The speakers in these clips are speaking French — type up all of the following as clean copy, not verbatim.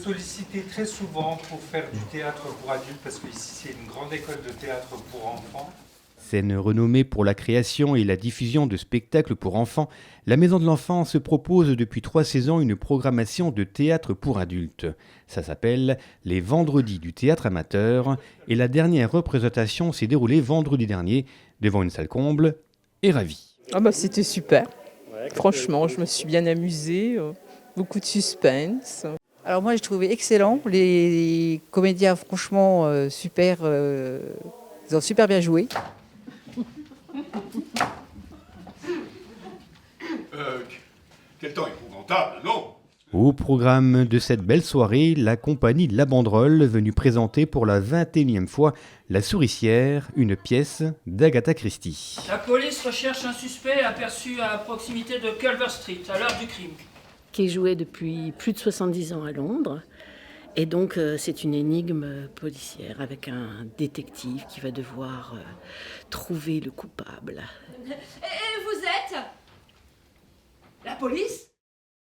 Sollicité très souvent pour faire du théâtre pour adultes, parce qu'ici c'est une grande école de théâtre pour enfants. Scène renommée pour la création et la diffusion de spectacles pour enfants, la Maison de l'Enfant se propose depuis 3 saisons une programmation de théâtre pour adultes. Ça s'appelle les Vendredis du théâtre amateur et la dernière représentation s'est déroulée vendredi dernier devant une salle comble et ravie. C'était super. Franchement, je me suis bien amusée. Beaucoup de suspense. Alors moi, j'ai trouvé excellent. Les comédiens, franchement, super. Ils ont super bien joué. Quel temps épouvantable, non? Au programme de cette belle soirée, la compagnie de La Banderole venue présenter pour la 21e fois La Souricière, une pièce d'Agatha Christie. La police recherche un suspect aperçu à proximité de Culver Street, à l'heure du crime. Qui est joué depuis plus de 70 ans à Londres. Et donc c'est une énigme policière avec un détective qui va devoir trouver le coupable. Et vous êtes la police?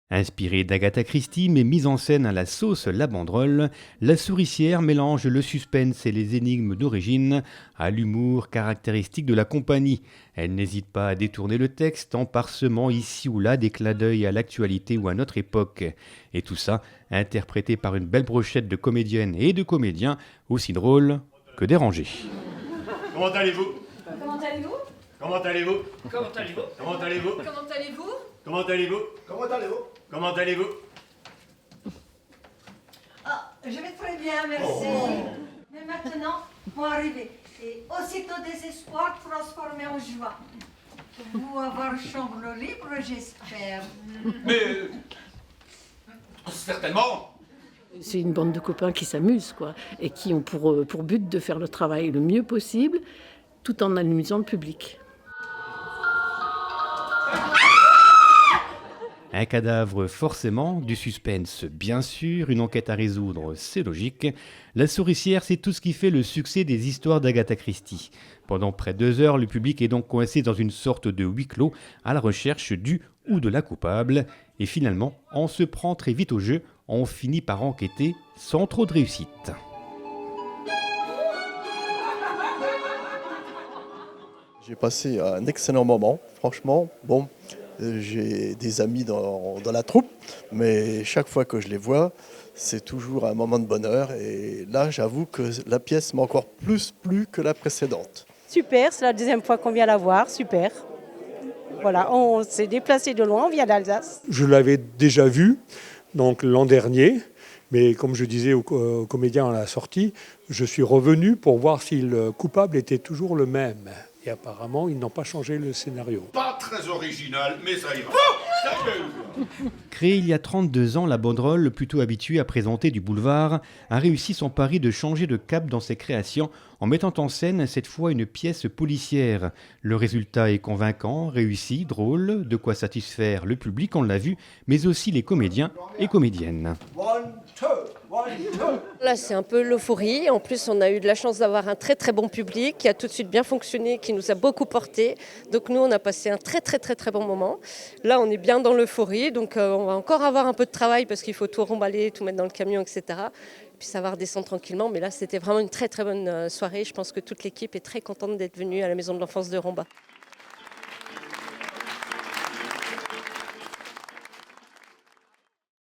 Inspirée d'Agatha Christie mais mise en scène à la sauce La Banderole, La Souricière mélange le suspense et les énigmes d'origine à l'humour caractéristique de la compagnie. Elle n'hésite pas à détourner le texte en parsemant ici ou là des clins d'œil à l'actualité ou à notre époque. Et tout ça interprété par une belle brochette de comédiennes et de comédiens aussi drôles que dérangés. Comment allez-vous? Comment allez-vous? Comment allez-vous? Comment allez-vous? Comment allez-vous? Comment allez-vous? Comment allez-vous? Comment allez-vous? Comment allez-vous? Je vais très bien, merci. Mais maintenant, vont arriver. Et aussitôt désespoir transformé en joie. Vous avoir chambre libre, j'espère. Mais... certainement. C'est une bande de copains qui s'amusent, quoi, et qui ont pour but de faire le travail le mieux possible, tout en amusant le public. Un cadavre forcément, du suspense bien sûr, une enquête à résoudre, c'est logique. La Souricière, c'est tout ce qui fait le succès des histoires d'Agatha Christie. Pendant près de 2 heures, le public est donc coincé dans une sorte de huis clos à la recherche du ou de la coupable. Et finalement, on se prend très vite au jeu, on finit par enquêter sans trop de réussite. J'ai passé un excellent moment, franchement. Bon, j'ai des amis dans la troupe, mais chaque fois que je les vois, c'est toujours un moment de bonheur. Et là, j'avoue que la pièce m'a encore plus plu que la précédente. Super, c'est la 2e fois qu'on vient la voir, super. Voilà, on s'est déplacé de loin, on vient d'Alsace. Je l'avais déjà vu, donc l'an dernier, mais comme je disais aux comédiens à la sortie, je suis revenu pour voir si le coupable était toujours le même. Et apparemment, ils n'ont pas changé le scénario. Pas très original, mais ça ira. Créée il y a 32 ans, La Banderole, plutôt habituée à présenter du boulevard, a réussi son pari de changer de cap dans ses créations en mettant en scène cette fois une pièce policière. Le résultat est convaincant, réussi, drôle, de quoi satisfaire le public, on l'a vu, mais aussi les comédiens et comédiennes. Là, c'est un peu l'euphorie. En plus, on a eu de la chance d'avoir un très très bon public qui a tout de suite bien fonctionné, qui nous a beaucoup porté. Donc nous, on a passé un très très très très bon moment. Là, on est bien dans l'euphorie, donc on va encore avoir un peu de travail parce qu'il faut tout remballer, tout mettre dans le camion, etc. Puis ça va redescendre tranquillement. Mais là, c'était vraiment une très très bonne soirée. Je pense que toute l'équipe est très contente d'être venue à la Maison de l'Enfance de Romba.